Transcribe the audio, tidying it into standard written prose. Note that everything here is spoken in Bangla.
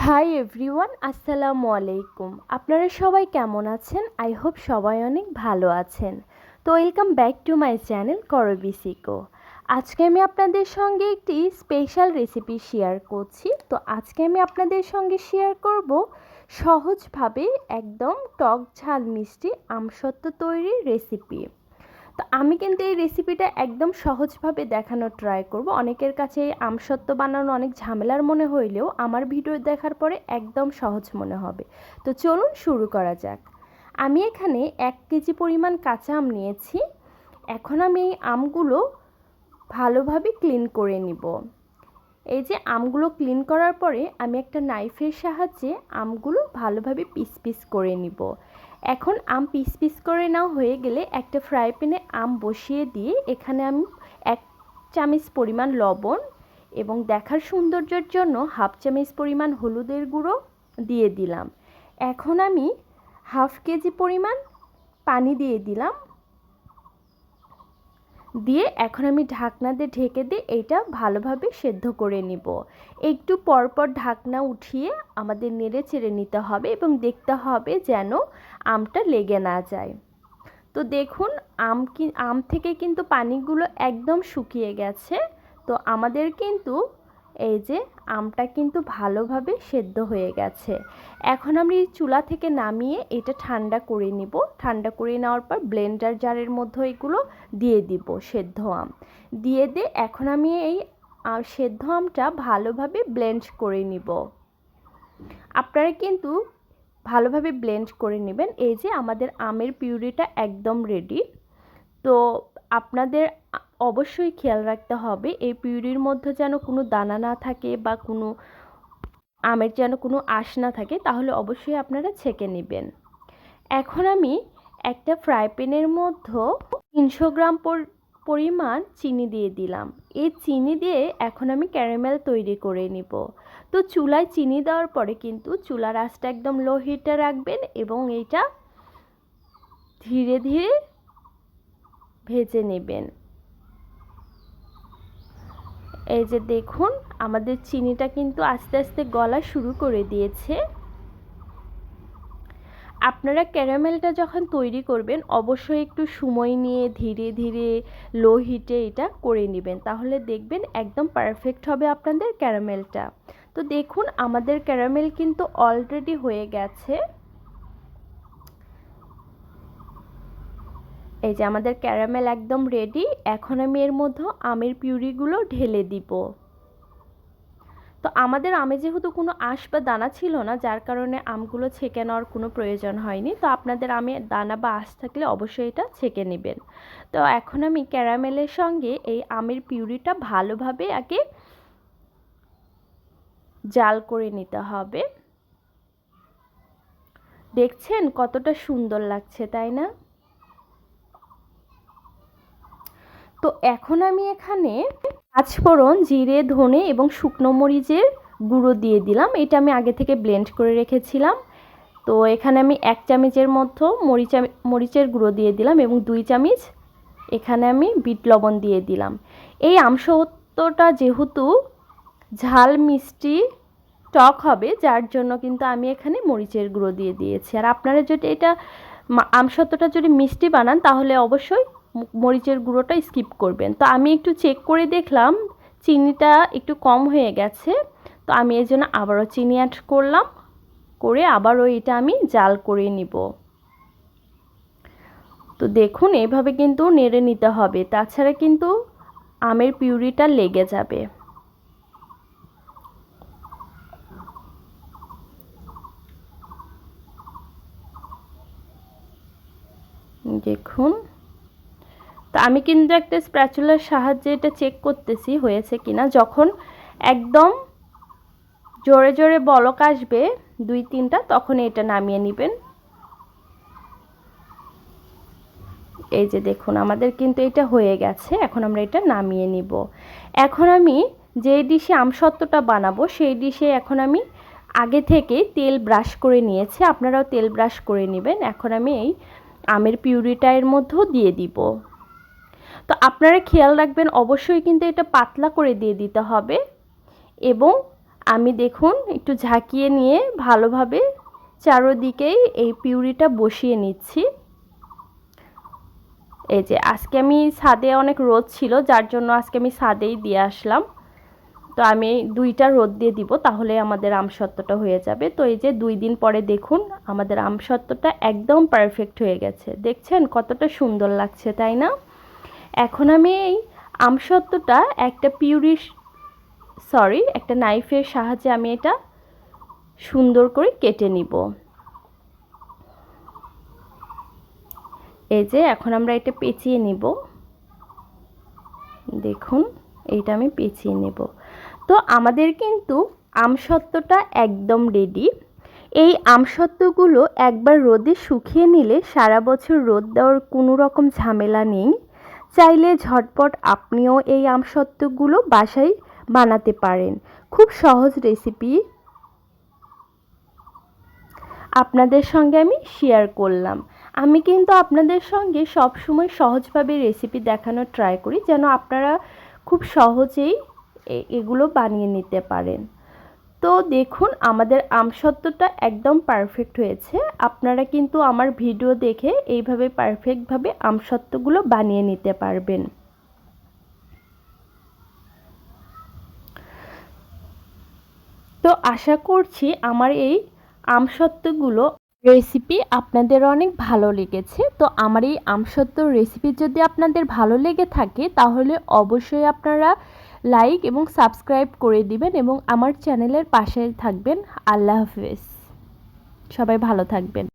হাই এভরিওয়ান, আসসালামু আলাইকুম। আপনারা সবাই কেমন আছেন? আই হোপ সবাই অনেক ভালো আছেন। তো welcome back to my channel করবিসিকো। আজকে আমি আপনাদের সঙ্গে একটি স্পেশাল রেসিপি শেয়ার করছি। তো আজকে আমি আপনাদের সঙ্গে শেয়ার করব সহজভাবে একদম টক ঝাল মিষ্টি আমসত্ত্ব তৈরির রেসিপি। তো আমি কিন্তু এই রেসিপিটা একদম সহজভাবে দেখানোর ট্রাই করব। অনেকের কাছে এই আমসত্ত্ব বানানো অনেক ঝামেলার মনে হইলেও আমার ভিডিও দেখার পরে একদম সহজ মনে হবে। তো চলুন শুরু করা যাক। আমি এখানে 1 কেজি পরিমাণ কাঁচা আম নিয়েছি। এখন আমি এই আমগুলো ভালোভাবে ক্লিন করে নিব। এই যে আমগুলো ক্লিন করার পরে আমি একটা নাইফের সাহায্যে আমগুলো ভালোভাবে পিস পিস করে নিব। এখন আম পিস পিস করে নেওয়া হয়ে গেলে একটা ফ্রাই প্যানে আম বসিয়ে দিয়ে এখানে আমি 1 চামচ পরিমাণ লবণ এবং দেখার সৌন্দর্যের জন্য 1/2 চামচ পরিমাণ হলুদের গুঁড়ো দিয়ে দিলাম। এখন আমি 1/2 কেজি পরিমাণ পানি দিয়ে দিলাম। দিয়ে এখন আমি ঢাকনা দিয়ে ঢেকে দিয়ে এইটা ভালোভাবে সেদ্ধ করে নিব। একটু পরপর ঢাকনা উঠিয়ে আমাদের নেড়ে চেড়ে নিতে হবে এবং দেখতে হবে যেন আমটা লেগে না যায়। তো দেখুন আম থেকে কিন্তু পানিগুলো একদম শুকিয়ে গেছে। তো আমাদের কিন্তু এই যে আমটা কিন্তু ভালোভাবে সেদ্ধ হয়ে গেছে। এখন আমি চুলা থেকে নামিয়ে এটা ঠান্ডা করে নিব। ঠান্ডা করে নেওয়ার পর ব্লেন্ডার জারের মধ্যে এগুলো দিয়ে দিব সেদ্ধ আম। দিয়ে এখন আমি এই সেদ্ধ আমটা ভালোভাবে ব্লেন্ড করে নিব। আপনারা কিন্তু ভালোভাবে ব্লেন্ড করে নেবেন। এই যে আমাদের আমের পিউরিটা একদম রেডি। তো আপনাদের অবশ্যই খেয়াল রাখতে হবে এই পিউরির মধ্যে যেন কোনো দানা না থাকে বা কোনো আমের যেন কোনো আঁশ না থাকে, তাহলে অবশ্যই আপনারা ছেঁকে নেবেন। এখন আমি একটা ফ্রাই প্যানের মধ্যে 300 গ্রাম পরিমাণ চিনি দিয়ে দিলাম। এই চিনি দিয়ে এখন আমি ক্যারামেল তৈরি করে নিব। তো চুলায় চিনি দেওয়ার পরে কিন্তু চুলার আঁচটা একদম লো হিটে রাখবেন এবং এইটা ধীরে ধীরে ভেজে নেবেন। এই যে দেখুন আমাদের চিনিটা কিন্তু আস্তে আস্তে গলা শুরু করে দিয়েছে। আপনারা ক্যারামেলটা যখন তৈরি করবেন অবশ্যই একটু সময় নিয়ে ধীরে ধীরে লো হিটে এটা করে নেবেন, তাহলে দেখবেন একদম পারফেক্ট হবে আপনাদের ক্যারামেলটা। তো দেখুন আমাদের ক্যারামেল কিন্তু অলরেডি হয়ে গেছে। এই যে আমাদের ক্যারামেল একদম রেডি। এখন আমি এর মধ্যে আমের পিউরিগুলো ঢেলে দিব। তো আমাদের আমে যেহেতু কোনো আঁশ বা দানা ছিল না, যার কারণে আমগুলো ছেঁকে নেওয়ার কোনো প্রয়োজন হয়নি। তো আপনাদের আমে দানা বা আঁশ থাকলে অবশ্যই এটা ছেঁকে নেবেন। তো এখন আমি ক্যারামেলের সঙ্গে এই আমের পিউরিটা ভালোভাবে আগে জাল করে নিতে হবে। দেখছেন কতটা সুন্দর লাগছে, তাই না? তো এখন আমি এখানে পাঁচফোড়ন, জিরে, ধনে এবং শুকনো মরিচের গুঁড়ো দিয়ে দিলাম। এটা আমি আগে থেকে ব্লেন্ড করে রেখেছিলাম। তো এখানে আমি 1 চামচের মতো মরিচের গুঁড়ো দিয়ে দিলাম এবং 2 চামচ এখানে আমি বিট লবণ দিয়ে দিলাম। এই আমসত্ত্বটা যেহেতু ঝাল মিষ্টি টক হবে, যার জন্য কিন্তু আমি এখানে মরিচের গুঁড়ো দিয়ে দিয়েছি। আর আপনারা যদি এটা আমসত্ত্বটা যদি মিষ্টি বানান তাহলে অবশ্যই মরিচের গুঁড়োটা স্কিপ করবেন। তো আমি একটু চেক করে দেখলাম চিনিটা একটু কম হয়ে গেছে। তো আমি এর জন্য আবারও চিনি অ্যাড করলাম, করে আবারও এটা আমি জাল করে নিব। তো দেখুন এইভাবে কিন্তু নেড়ে নিতে হবে, তাছাড়া কিন্তু আমের পিউরিটা লেগে যাবে। দেখুন তো আমি কিন্তু একটা স্প্যাচুলার সাহায্যে এটা চেক করতেছি হয়েছে কিনা। যখন একদম জোরে জোরে বলক আসবে 2-3টা, তখন এটা নামিয়ে নেবেন। এই যে দেখুন আমাদের কিন্তু এটা হয়ে গেছে। এখন আমরা এটা নামিয়ে নিব। এখন আমি যে ডিশে আমসত্ত্বটা বানাবো সেই ডিশে এখন আমি আগে থেকে তেল ব্রাশ করে নিয়েছি, আপনারাও তেল ব্রাশ করে নেবেন। এখন আমি এই আমের পিউরিটা এর মধ্যেও দিয়ে দিব। তো আপনারা খেয়াল রাখবেন অবশ্যই কিন্তু এটা পাতলা করে দিয়ে দিতে হবে এবং আমি দেখুন একটু ঝাঁকিয়ে নিয়ে ভালোভাবে চারোদিকেই এই পিউরিটা বসিয়ে নিচ্ছি। এই যে আজকে আমি ছাদে অনেক রোদ ছিল, যার জন্য আজকে আমি ছাদেই দিয়ে আসলাম। তো আমি 2টা রোদ দিয়ে দিব, তাহলে আমাদের আমসত্ত্বটা হয়ে যাবে। তো এই যে 2 দিন পরে দেখুন আমাদের আমসত্ত্বটা একদম পারফেক্ট হয়ে গেছে। দেখছেন কতটা সুন্দর লাগছে, তাই না? এখন আমি এই আমসত্ত্বটা একটা নাইফের সাহায্যে আমি এটা সুন্দর করে কেটে নিব। এই যে এখন আমরা এটা পেঁচিয়ে নিব। দেখুন এইটা আমি পেঁচিয়ে নেব। তো আমাদের কিন্তু আমসত্ত্বটা একদম রেডি। এই আমসত্ত্বগুলো একবার রোদে শুকিয়ে নিলে সারা বছর রোদ দেওয়ার কোনো রকম ঝামেলা নেই। চাইলে ঝটপট আপনিও এই আমসত্ত্বগুলো বাসায় বানাতে পারেন। খুব সহজ রেসিপি আপনাদের সঙ্গে আমি শেয়ার করলাম। আমি কিন্তু আপনাদের সঙ্গে সবসময় সহজভাবে রেসিপি দেখানোর ট্রাই করি, যেন আপনারা খুব সহজেই এগুলো বানিয়ে নিতে পারেন। তো দেখুন আমাদের আমসত্ত্বটা একদম পারফেক্ট হয়েছে। আপনারা কিন্তু আমার ভিডিও দেখে এইভাবে পারফেক্টভাবে আমসত্ত্বগুলো বানিয়ে নিতে পারবেন। তো আশা করছি আমার এই আমসত্ত্বগুলো রেসিপি আপনাদের অনেক ভালো লেগেছে। তো আমার এই আমসত্ত্বর রেসিপি যদি আপনাদের ভালো লেগে থাকে তাহলে অবশ্যই আপনারা লাইক এবং সাবস্ক্রাইব করে দিবেন এবং আমার চ্যানেলের পাশে থাকবেন। আল্লাহ হাফেজ। সবাই ভালো থাকবেন।